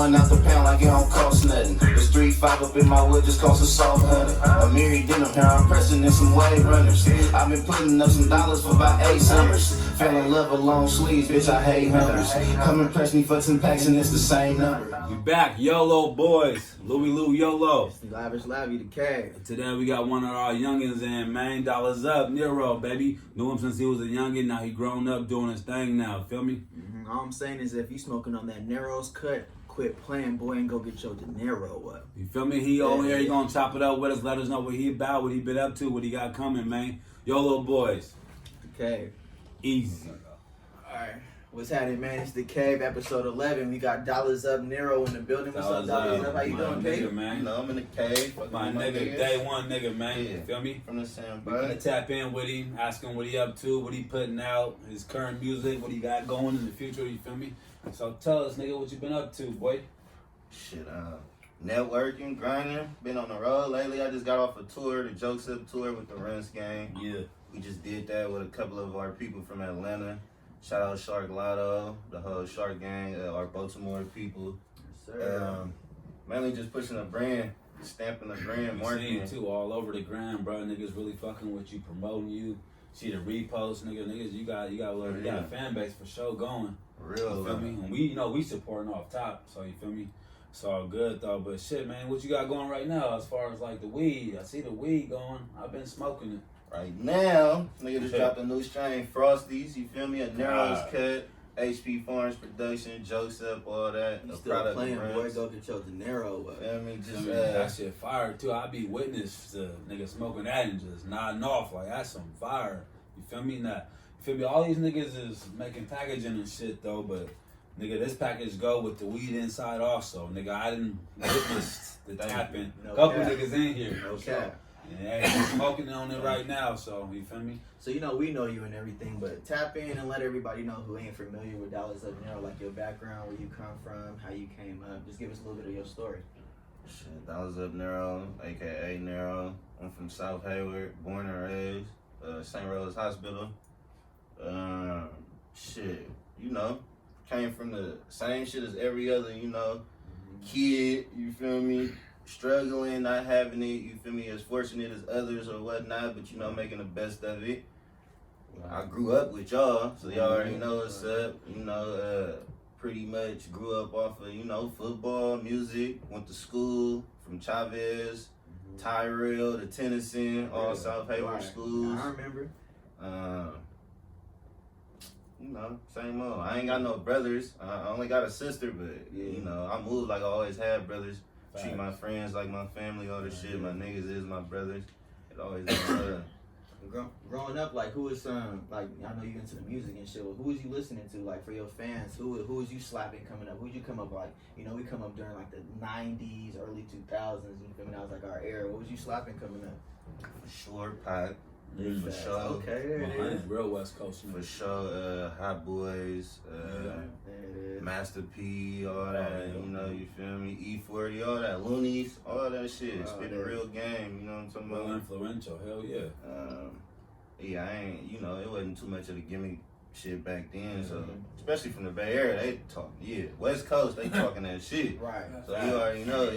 blowing out the pound like it don't cost nothing. The street 5 up in my wood just cost a soft $100. I'm married denim here, I'm pressing in some wave runners. I've been putting up some dollars for about 8 summers. Fell in love with long sleeves, bitch, I hate numbers. Come and press me for 10 packs and it's the same number. We back, YoloBoys, Louie Lou Yolo. It's the Lavish Lavy, the K. Today we got one of our youngins in, man. Dollas up, Nero, baby. Knew him since he was a youngin. Now he grown up doing his thing now. Feel me? All I'm saying is if you smoking on that NerosCutt, quit playing, boy, and go get your Nero up. You feel me? He over here, he gonna chop it up with us, let us know what he about, what he been up to, what he got coming, man. YoloBoys. The Cave. Easy. Alright. What's happening, man? It's the Cave, episode 11. We got DollasUpNero in the building. What's up, Dollas Up? How you doing, nigga, man? You know, I'm in the cave. My nigga, day one nigga, man. Yeah. Feel me? From the same We're gonna tap in with him, ask him what he up to, what he putting out, his current music, what he got going in the future, you feel me? So tell us, nigga, what you been up to, boy. Shit, networking, grinding, been on the road lately. I just got off a tour, the Jokes Up tour with the Runtz gang. Yeah. We just did that with a couple of our people from Atlanta. Shout out Shark Lotto, the whole Shark gang, our Baltimore people. Yes, sir. Mainly just pushing the brand, stamping the brand, You marketing. see too, all over the gram, bro. Niggas really fucking with you, promoting you. See the reposts, niggas. You got a fan base for sure going. Real, you feel me? And we supporting off top, so you feel me? It's all good though. But shit, man, what you got going right now as far as like the weed? I see the weed going. I've been smoking it. Right now, nigga just dropped a new strain, Frosties, you feel me? A NerosCutt, HP Farms production, Jokes Up, all that. You a still product playing, of boy, Runtz. go get your Nero up. Feel me? Just, that shit fire too. I be witness to niggas smoking that and just nodding off like that's some fire. You feel me? Now, you feel me? All these niggas is making packaging and shit though, but nigga, this package go with the weed inside also. Nigga, I didn't witness the tapping. Couple niggas in here. No cap. Yeah, I'm smoking on it right now, so you feel me? So you know we know you and everything, but tap in and let everybody know who ain't familiar with DollasUpNero, like your background, where you come from, how you came up. Just give us a little bit of your story. Shit, DollasUpNero, aka Nero. I'm from South Hayward, born and raised, St. Rose Hospital. Shit, you know, came from the same shit as every other, you know, kid, you feel me? Struggling, not having it, you feel me, as fortunate as others or whatnot, but you know, making the best of it. I grew up with y'all, so y'all already know what's up. You know, pretty much grew up off of, you know, football, music, went to school from Chavez, Tyrell to Tennyson, all South Hayward schools. I remember. You know, same old. I ain't got no brothers. I only got a sister, but you know, I moved like I always had brothers. Treat my friends like my family, all this shit. My niggas is my brothers. It always been Growing up, like who was like I know you into the music and shit. Who was you listening to? Like for your fans, who was you slapping coming up? Who'd you come up like? You know, we come up during like the '90s, early 2000s. You feel me? That was like our era. What was you slapping coming up? for sure, Pac. For sure. Okay, there it is. Real West Coast. For sure, Hot Boys, Master P, all that, you know, you feel me? E40, all that, Loonies, all that shit. Spit a real game, you know what I'm talking Real about? influential, hell yeah. Yeah, I ain't, you know, it wasn't too much of the gimmick shit back then, so, especially from the Bay Area, they talk, West Coast, they talking that shit. Right. So you already know,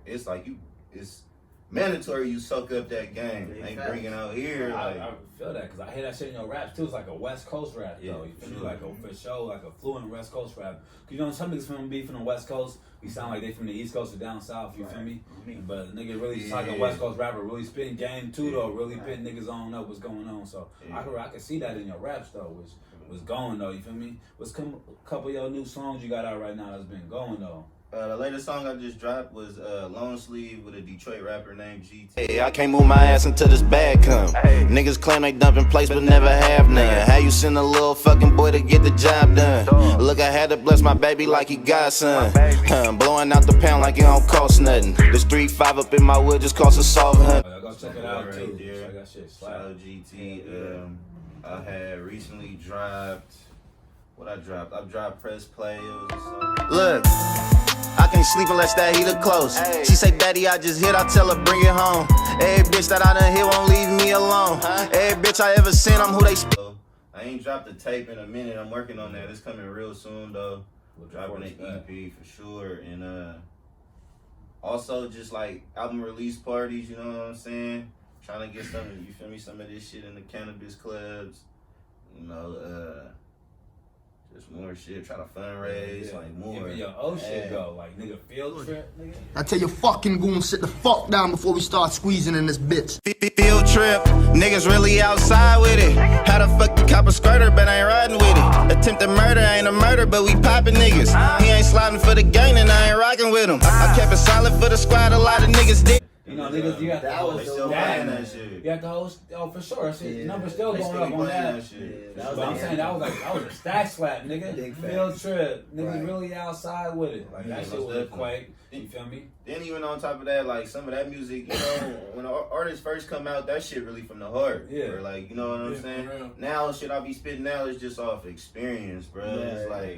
it's like it's mandatory you soak up that game. They bringing out here. I feel that because I hear that shit in your raps too. It's like a West Coast rap, though. You feel me? Like for sure, like a fluent West Coast rap. Cause you know some niggas from the West Coast, we sound like they from the East Coast or down south. You feel me? But nigga really like a West Coast rapper, really spitting game too though. Really pitting niggas on up what's going on. So I can see that in your raps though, which was going though. You feel me? What's a couple of your new songs you got out right now that's been going though? The latest song I just dropped was Long Sleeve with a Detroit rapper named GT. Hey, I can't move my ass until this bag come. Niggas claim they dumping plates but never have none. How you send a little fucking boy to get the job done? Look, I had to bless my baby like he got son. Blowing out the pound like it don't cost nothing. The street 5 up in my wood just cost a soft $100. Go check it out too. There. That shit Shout out GT. I had recently dropped. What I dropped? I dropped Press Play. It was a song. Look, I can't sleep unless that heater close. She say, Daddy, I just hit, I tell her, bring it home. Every bitch that I done hit won't leave me alone. Every bitch I ever seen, I'm who they speak. I ain't dropped the tape in a minute. I'm working on that. It's coming real soon, though. Dropping an EP for sure, and also just like album release parties. You know what I'm saying? Trying to get some, you feel me? Some of this shit in the cannabis clubs. You know, just more shit. Try to fundraise, like more. Even your shit go, like nigga field trip, nigga. I tell you fucking goon, sit the fuck down before we start squeezing in this bitch. Field trip, niggas really outside with it. How the fuck you cop a skirter, but I ain't riding with it. Attempted murder ain't a murder, but we popping niggas. He ain't sliding for the gang and I ain't rocking with him. I kept it solid for the squad, a lot of niggas did. You know, niggas, you got the whole that shit. You got the whole, for sure. Shit, numbers still going up on that. Shit. But I'm saying that was a stack slap, nigga. Field trip, niggas really outside with it. Like that shit was quake. You feel me? Then even on top of that, like some of that music, you know, when artists first come out, that shit really from the heart. Yeah. Or like, you know what I'm saying? Now shit I be spitting now is just off experience, bro. It's like,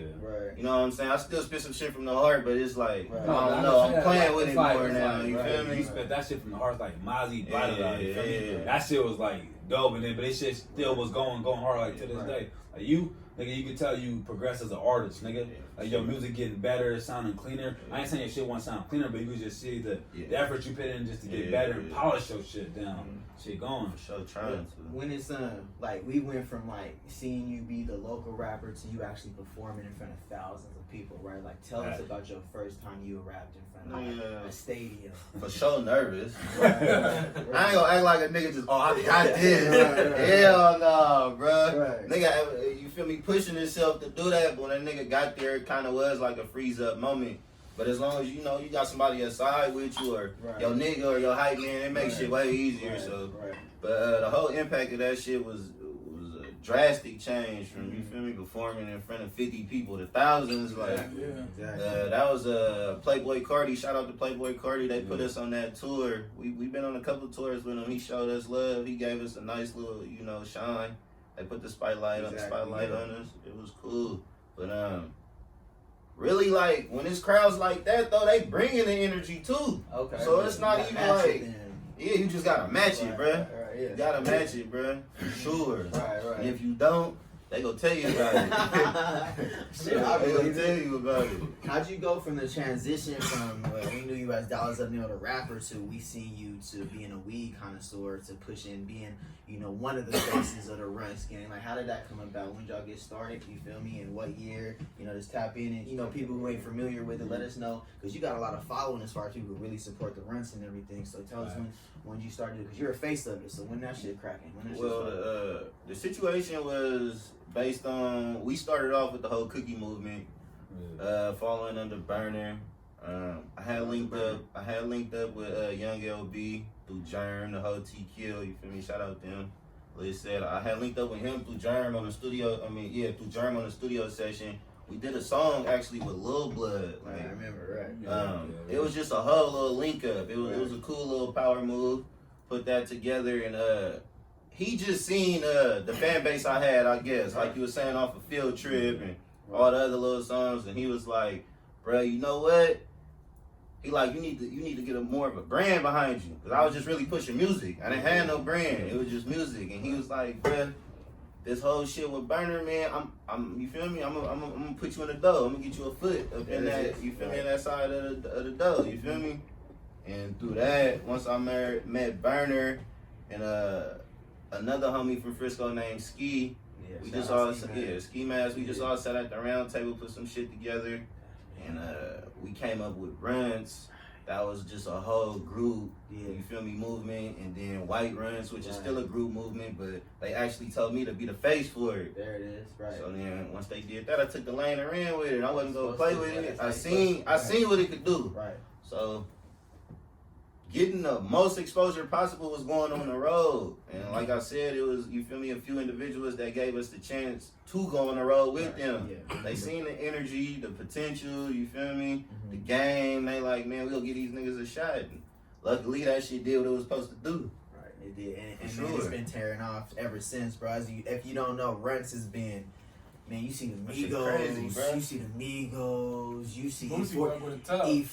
you know what I'm saying? I still spit some shit from the heart, but it's like, I don't know, I'm playing with it more now. You feel me? You spit that shit from the heart like Mozzie brought it out. You feel me? That shit was like dope, and then but this shit still was going hard like to this day. Like you. Nigga, you can tell you progress as an artist, nigga. Like your music getting better, sounding cleaner. I ain't saying your shit won't sound cleaner, but you can just see the effort you put in just to get better and polish your shit down. Shit going. For sure, trying to. When it's like we went from like seeing you be the local rapper to you actually performing in front of thousands of people, right? Like tell us about your first time you rapped in front of a stadium. For sure nervous. I ain't gonna act like a nigga just, I got this. Hell no, bro. Nigga, you feel me, pushing himself to do that, but when that nigga got there, it kind of was like a freeze up moment. But as long as you know you got somebody aside with you, or your nigga or your hype man, it makes shit way easier. But the whole impact of that shit was a drastic change from you feel me, performing in front of 50 people to thousands. Like that was Playboy Cardi. Shout out to Playboy Cardi. They put us on that tour. We've been on a couple tours with him. He showed us love. He gave us a nice little shine. They put the spotlight on us. It was cool. But really, like when it's crowds like that though, they bringing the energy too. Okay. So it's not even like you just gotta match it, bruh. You gotta match it, bruh. For sure. And if you don't, they gonna tell you about it. They gonna tell you about it. How'd you go from the transition from we knew you as DollasUpNero the rapper to we see you to being a weed connoisseur to pushing being one of the faces of the Runtz gang? Like how did that come about? When did y'all get started? You feel me? And what year? Just tap in and people who ain't familiar with it, let us know because you got a lot of following as far as people who really support the Runtz and everything. So tell us when you started because you're a face of it. So when that shit cracking? The situation was based on we started off with the whole cookie movement, following under Burner. I had linked up with Young LB through Germ, the whole T-Kill, you feel me? Shout out to him. Like I said, I had linked up with him through Germ on the studio. Through Germ on the studio session. We did a song actually with Lil Blood. Like, I remember, it was just a whole little link up. It was a cool little power move. Put that together and he just seen the fan base I had, I guess, like you were saying off a Field Trip and all the other little songs, and he was like, bro, you know what? He like, you need to get more of a brand behind you, because I was just really pushing music. I didn't have no brand. It was just music, and he was like, bro, this whole shit with Burner, man, I'm you feel me? I'm gonna put you in the dough. I'm gonna get you a foot up in that, you feel me, in that side of the dough, you feel me? And through that, once I met Burner and another homie from Frisco named Ski, we just all Ski Mask. We just all sat at the round table, put some shit together, and we came up with Runtz. That was just a whole group, you feel me, movement, and then White Runtz, which is still a group movement, but they actually told me to be the face for it. There it is, right. So then once they did that, I took the lane and ran with it. I wasn't gonna play with it. I seen what it could do. Right. So getting the most exposure possible was going on the road. And like I said, it was, you feel me, a few individuals that gave us the chance to go on the road with them. They seen the energy, the potential, you feel me, the game. They like, man, we'll give these niggas a shot. And luckily, that shit did what it was supposed to do. Right, it did. And man, it's been tearing off ever since, bro. If you don't know, Runtz has been, man, you see the Migos, you see the Migos, you see E40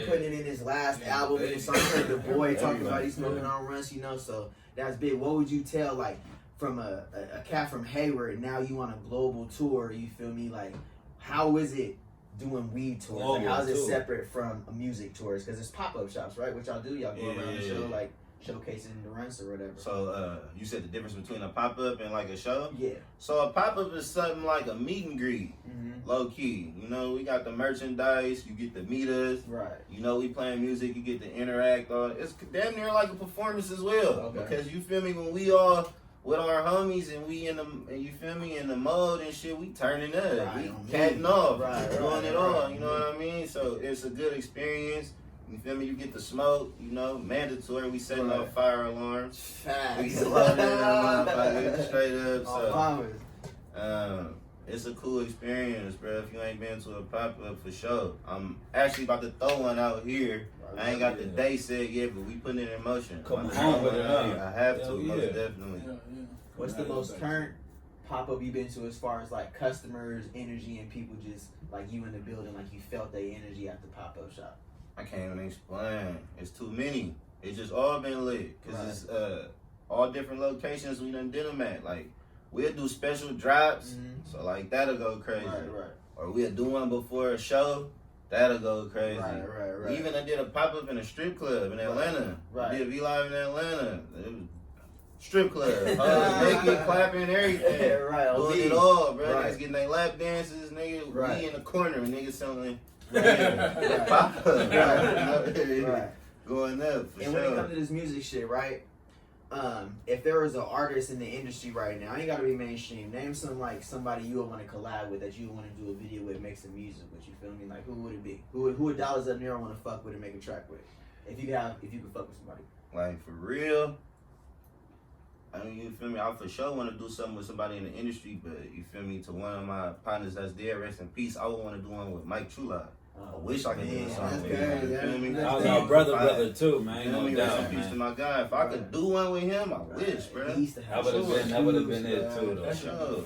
putting it in his last album, and it's like the boy talking about he's smoking on Runtz, so that's big. What would you tell, like, from a cat from Hayward, now you on a global tour, you feel me, like, how is it doing weed tours? Global, Like, how is it too. separate from music tours? Because it's pop-up shops, right? What y'all do? Y'all go around the Yeah. show, like showcasing the Runtz or whatever. So you said the difference between a pop-up and like a show? Yeah. So a pop-up is something like a meet and greet, Mm-hmm. low key. You know, we got the merchandise, you get to meet us. Right. You know, we playing music, you get to interact. It's damn near like a performance as well. Okay. Because you feel me, when we all with our homies and we in the, and you feel me, in the mode and shit, we turning up, Right. we catting off, Right, doing right, it all. right. You know what I mean? So it's a good experience. You feel me? You get the smoke. You know, mandatory. We setting Right. off fire alarms. Facts. We loaded in that motherfucker straight up. On So. promise. It's a cool experience, bro. If you ain't been to a pop-up, for sure. I'm actually about to throw one out here. I ain't got the day set yet, but we putting it in motion. Come I'm home with it, throwing huh? I have to, Hell most yeah. definitely. What's the most current pop-up you've been to as far as like customers, energy, and people just like you in the building, like you felt their energy at the pop-up shop? I can't even explain. It's too many. It's just all been lit. Cause Right. it's all different locations we done did them at. Like, we'll do special drops, Mhm. so like that'll go crazy. Right. Or we'll do one before a show, that'll go crazy. Right. We even did a pop-up in a strip club in Atlanta. Right. We did V-Live in Atlanta. It was strip club. Naked, clapping, everything. Right. Doing it all, bro. Right. Niggas getting their lap dances, nigga. Right. We in the corner, niggas selling Right. pop-up. Right. Going up, for And sure. when it comes to this music shit, right? If there was an artist in the industry right now, ain't gotta be mainstream. Name some like somebody you would want to collab with, that you would want to do a video with, make some music with. You feel me? Like who would it be? Who would DollasUpNero want to fuck with and make a track with? If you could fuck with somebody. Like, for real, I mean, you feel me? I for sure want to do something with somebody in the industry, but you feel me? To one of my partners that's there, rest in peace, I would want to do one with Mike Trula. I wish I could do Man, something with that's him. good, You feel me? that's I was good. our brother too, man. You feel me? No Rest in doubt, peace to man. my guy. If I could do one with him, I wish, bro. He used to have That would have been it too, though. For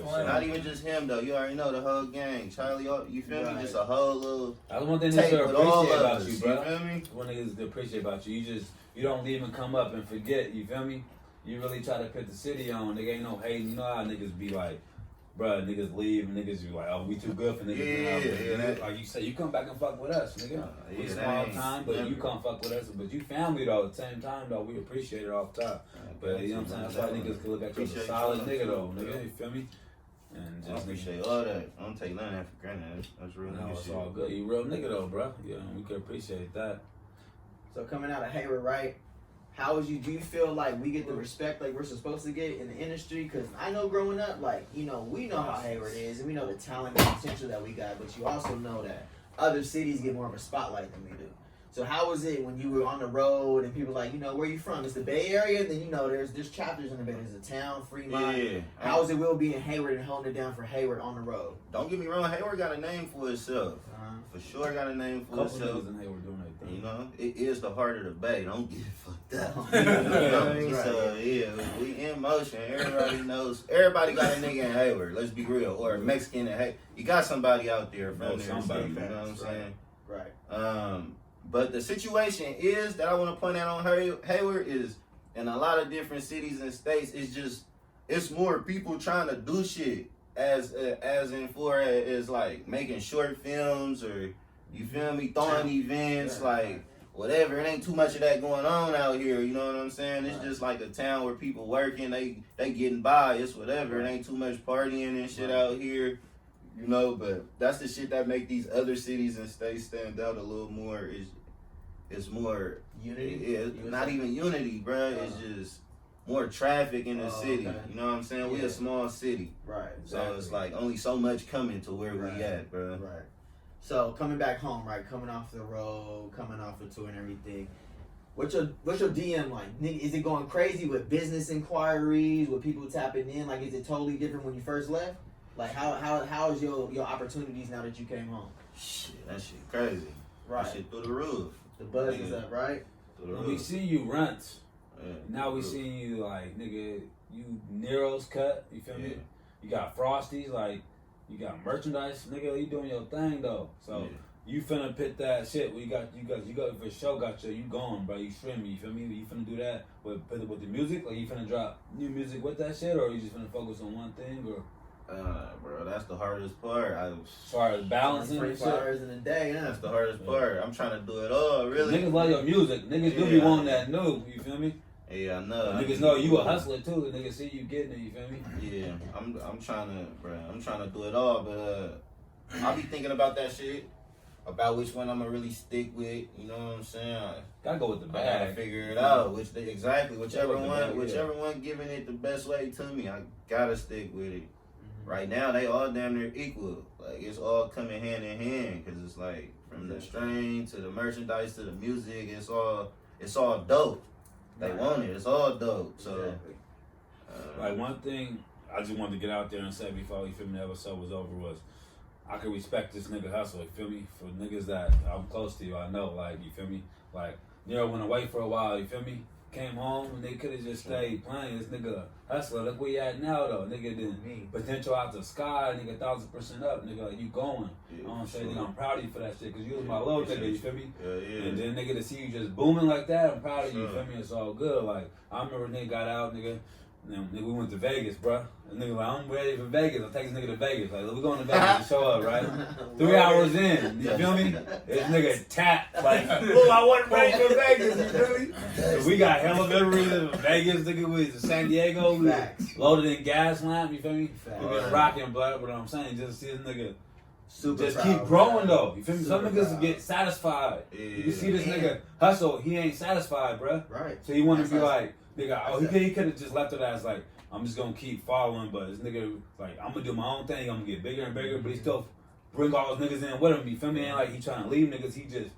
sure. Not even just him though. You already know the whole gang. Charlie, you feel me? Right. Just a whole little That's one thing tape that with I all appreciate of about us. you, You bro. feel me? One niggas to appreciate about you. You don't leave and come up and forget. You feel me? You really try to put the city on. Nigga ain't no hating. You know how niggas be like, bruh, niggas leave and niggas be like, oh, we too good for niggas. Yeah. Like you say, you come back and fuck with us, nigga. We Yeah, small that ain't time, but you never. come fuck with us. But you family though. At the same time though, we appreciate it off top. But you know what I'm saying? That's why niggas can look at you as a Appreciate solid you, nigga though, bro. nigga. You feel me? And I just appreciate all that. I don't take none of that for granted. That's real no, nigga it's shit. all good. You real nigga though, bro. Yeah, we can appreciate that. So coming out of Hayward, right? Do you feel like we get the respect like we're supposed to get in the industry? Because I know growing up, like, you know, we know how Hayward is and we know the talent and potential that we got, but you also know that other cities get more of a spotlight than we do. So how was it when you were on the road and people like, you know, where you from? It's the Bay Area, and then, you know, there's chapters in the Bay. There's a town, Fremont. Yeah. How was it will be in Hayward and holding it down for Hayward on the road? Don't get me wrong, Hayward got a name for itself. For sure got a name for Couple itself. niggas in Hayward doing their thing. You know, it is the heart of the Bay. Don't get it fucked up. Yeah, You know what I mean? right. So yeah, we in motion. Everybody knows. Everybody got a nigga in Hayward. Let's be real. Or a Mexican in Hayward. You got somebody out there Know from there. somebody, You know what I'm right. saying? Right. But the situation is that I want to point out on Hayward is in a lot of different cities and states. It's more people trying to do shit as in for as like making short films or you feel me, throwing events, Yeah. like whatever. It ain't too much of that going on out here. You know what I'm saying? It's Right. just like a town where people working, they getting by. It's whatever. It ain't too much partying and shit out here. You know, but that's the shit that make these other cities and states stand out a little more. It's more Unity? Yeah, not even unity, bruh. It's just more traffic in the Oh, city. okay. You know what I'm saying? We Yeah. a small city, Right. so it's like only so much coming to where Right. we at, bruh. Right. So coming back home, right? Coming off the road, coming off the tour and everything. What's your DM like? Is it going crazy with business inquiries, with people tapping in? Like, is it totally different when you first left? Like, how is your opportunities now that you came home? Shit, that shit crazy. Right. That shit through the roof. The buzz is Yeah. up, right? Through the When we roof. see you Runtz, Yeah, now we through the seeing you like nigga, you NerosCutt, you feel Yeah. me? You got Frosties, like you got merchandise, nigga. You doing your thing though, so Yeah. you finna pit that shit. You got for sure got you going, bro. You streaming, you feel me? You finna do that with the music, like you finna drop new music with that shit, or you just finna focus on one thing, or Bro, that's the hardest part. As far as balancing 24 hours in a day, yeah. That's the hardest part. I'm trying to do it all, really. Niggas love your music. Niggas do be wanting that new, you feel me? Yeah, I know. Niggas know you a hustler too. Niggas see you getting it, you feel me? Yeah, I'm trying to, bro. I'm trying to do it all, but I'll be thinking about that shit, about which one I'm gonna really stick with. You know what I'm saying? Gotta go with the I bag. gotta figure it out. Whichever one giving it the best way to me, I gotta stick with it. Right now, they all damn near equal. Like it's all coming hand in hand, cause it's like from the strain to the merchandise to the music, it's all dope. They want it. It's all dope. So, like one thing I just wanted to get out there and say before you feel me, the episode was over was I can respect this nigga hustle. You feel me? For niggas that I'm close to, I know. Like you feel me? Like Nero went away for a while. You feel me? Came home and they could have just stayed playing. This nigga hustler. Look where you at now though. Nigga didn't potential out the sky. Nigga 1000% up. Nigga like you going. Yeah, I don't say sure. nigga I'm proud of you for that shit because you was my little nigga. You feel me? Yeah. And then nigga to see you just booming like that, I'm proud of you. Feel me? It's all good. Like I remember nigga got out, nigga. And nigga, we went to Vegas, bro. And nigga like, I'm ready for Vegas. I'll take this nigga to Vegas. Like, we going to Vegas to show up, right? 3 hours in, you feel me? This nigga tapped, like, oh, I wasn't ready for Vegas, you feel me? So we got hella memories of Vegas, nigga. We was in San Diego, we loaded in gas lamp, you feel me? We been rocking, but what I'm saying, just see this nigga just keep growing, though. You feel me? Some niggas get satisfied. Yeah. You see this nigga hustle, he ain't satisfied, bro. Right. So you want to be like, nigga, oh, he could have just left it as like, I'm just gonna keep following, but this nigga, like, I'm gonna do my own thing, I'm gonna get bigger and bigger, but he still bring all those niggas in with him, you feel me? Ain't like he trying to leave niggas, he just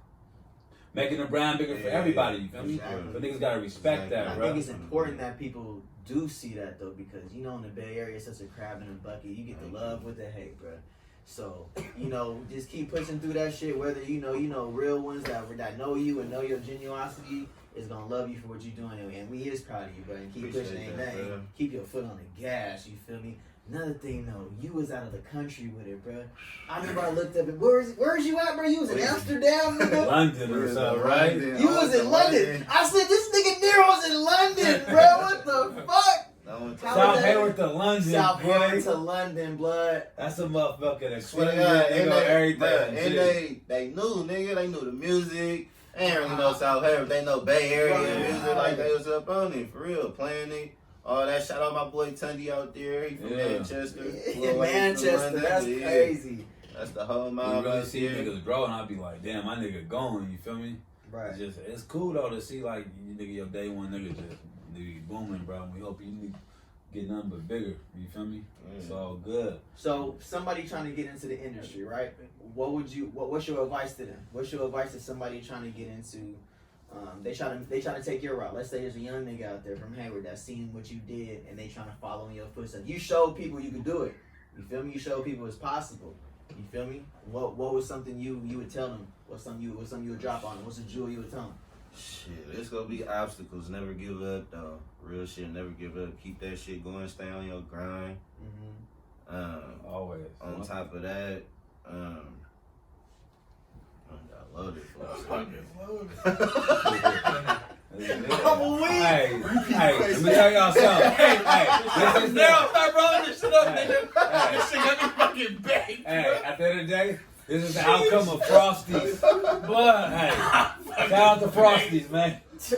making the brand bigger for everybody, you feel me? But niggas gotta respect that, bro. I think it's important that people do see that, though, because, you know, in the Bay Area, it's such a crab in a bucket. You get the love with the hate, bro. So, you know, just keep pushing through that shit, whether, you know, real ones that know you and know your genuosity is gonna love you for what you're doing, and we is proud of you, bro. And keep pushing, amen. Keep your foot on the gas, you feel me? Another thing though, you was out of the country with it, bro. I remember I looked up and where's you at, bro? You was in Amsterdam, nigga. London or something, right? You was in London. I said this nigga Nero's in London, bro. What the fuck? South Hayward to London, South Hayward to London, blood. That's a motherfucker that Swear to God, everything. They knew, nigga. They knew the music. They ain't really know South Hayward. They know Bay Area music. Like they was up on it for real, playing it. All that. Shout out my boy Tundy out there. He from Manchester. Yeah, Manchester. That's crazy. That's the whole mob. You really see niggas grow, and I'll be like, damn, my nigga going. You feel me? Right. It's cool though to see like you nigga your day one nigga just nigga booming, bro. We hope you get nothing but bigger. You feel me? It's all good. So somebody trying to get into the industry, right? What's your advice to them? What's your advice to somebody trying to get into? They try to take your route. Let's say there's a young nigga out there from Hayward that's seen what you did and they trying to follow in your footsteps. You showed people you could do it. You feel me? You showed people it's possible. You feel me? What was something you would tell them? What's something you would drop on them? What's a jewel you would tell them? Shit, it's gonna be obstacles. Never give up, though. Real shit, never give up. Keep that shit going. Stay on your grind. Always. On top of that, I love it. I'm weak. Hey, let me tell y'all something. Hey, Nero, stop rolling this shit up, nigga. This shit got me fucking baked. Hey, at the end of the day, this is the outcome of Frosties. But hey, shout out to Frosties, man. This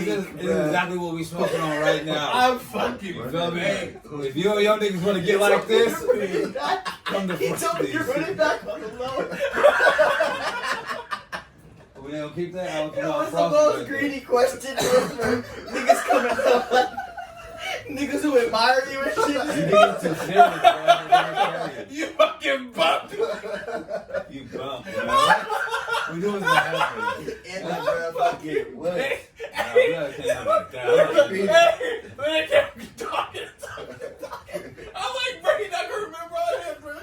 is exactly what we smoking on right now. I'm fucking You feel me? If you and your niggas want to get like this, come to He told me to Frosties. run it back on the low. We gonna keep that out. What's the most greedy question ever? Niggas coming up like niggas who admire you and shit. You get too serious, bro. You fucking bumped. You bump, bro. We doing what happened. In the bro, fucking what? Nah, we gotta think about that. Hey, man, kept talking. I'm like, bro, you're not gonna remember all that, bro.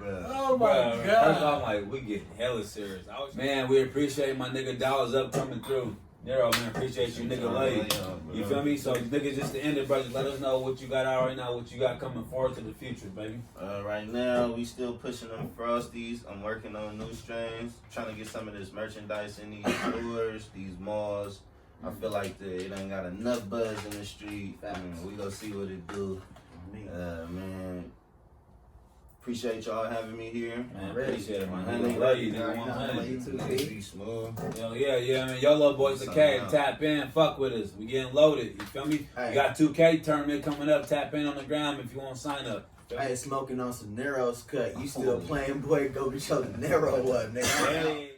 Oh my God. God. First off, like, we get hella serious. Man, we appreciate my nigga Dollas Up coming through. Nero, man, appreciate you, nigga late. You feel me? So, nigga, just to end it, brother, let us know what you got out right now, what you got coming forward to the future, baby. Right now, we still pushing them Frosties. I'm working on new strains. Trying to get some of this merchandise in these stores, these malls. I feel like it ain't got enough buzz in the street. We gonna see what it do. Man, Appreciate y'all having me here. Man, appreciate it, man. Man, Love you, nigga. Nah, 100. you too, Be smooth. Yo, yeah, man. YoloBoys, the K. Something Tap in, fuck with us. We getting loaded. You feel me? Hey. We got 2K tournament coming up. Tap in on the ground if you want to sign up. I ain't smoking on some NerosCutt. You still playing, boy? Go get your Nero up, nigga. Hey.